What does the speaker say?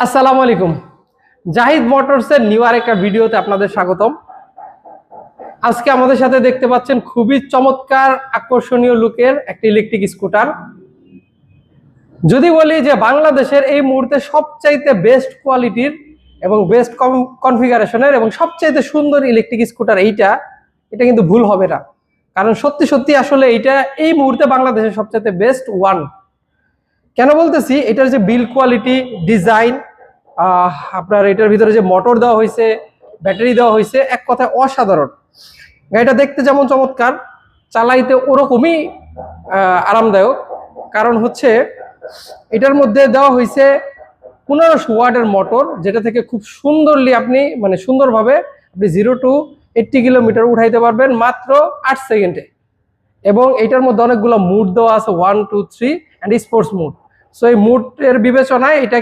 আসসালামু আলাইকুম। জাহিদ মোটরসের নিউ আরেকটা ভিডিওতে আপনাদের স্বাগতম। আজকে আমাদের সাথে দেখতে পাচ্ছেন খুবই চমৎকার আকর্ষণীয় লুকের একটি ইলেকট্রিক স্কুটার। যদি বলি যে বাংলাদেশের এই মুহূর্তে সবচাইতে বেস্ট কোয়ালিটির এবং বেস্ট কনফিগারেশনের এবং সবচাইতে সুন্দর ইলেকট্রিক স্কুটার এটা কিন্তু ভুল হবে না। কারণ সত্যি সত্যি আসলে এইটা এই মুহূর্তে বাংলাদেশের সবচাইতে বেস্ট ওয়ান। কেন বলতেছি, এটার যে বিল্ড কোয়ালিটি, ডিজাইন, আপনার এটার ভিতরে যে মোটর দেওয়া হয়েছে, ব্যাটারি দেওয়া হয়েছে, এক কথায় অসাধারণ। গাড়িটা দেখতে যেমন চমৎকার, চালাইতে ওরকমই আরামদায়ক। কারণ হচ্ছে এটার মধ্যে দেওয়া হয়েছে 1500 ওয়াটের মোটর, যেটা থেকে খুব সুন্দরলি আপনি সুন্দরভাবে আপনি 0 to 80 কিলোমিটার উঠাইতে পারবেন মাত্র 8 সেকেন্ডে। এবং এটার মধ্যে অনেকগুলো মুড দেওয়া আছে, 1 2 3 অ্যান্ড স্পোর্টস মুড। সো এই মুডের বিবেচনায় এটা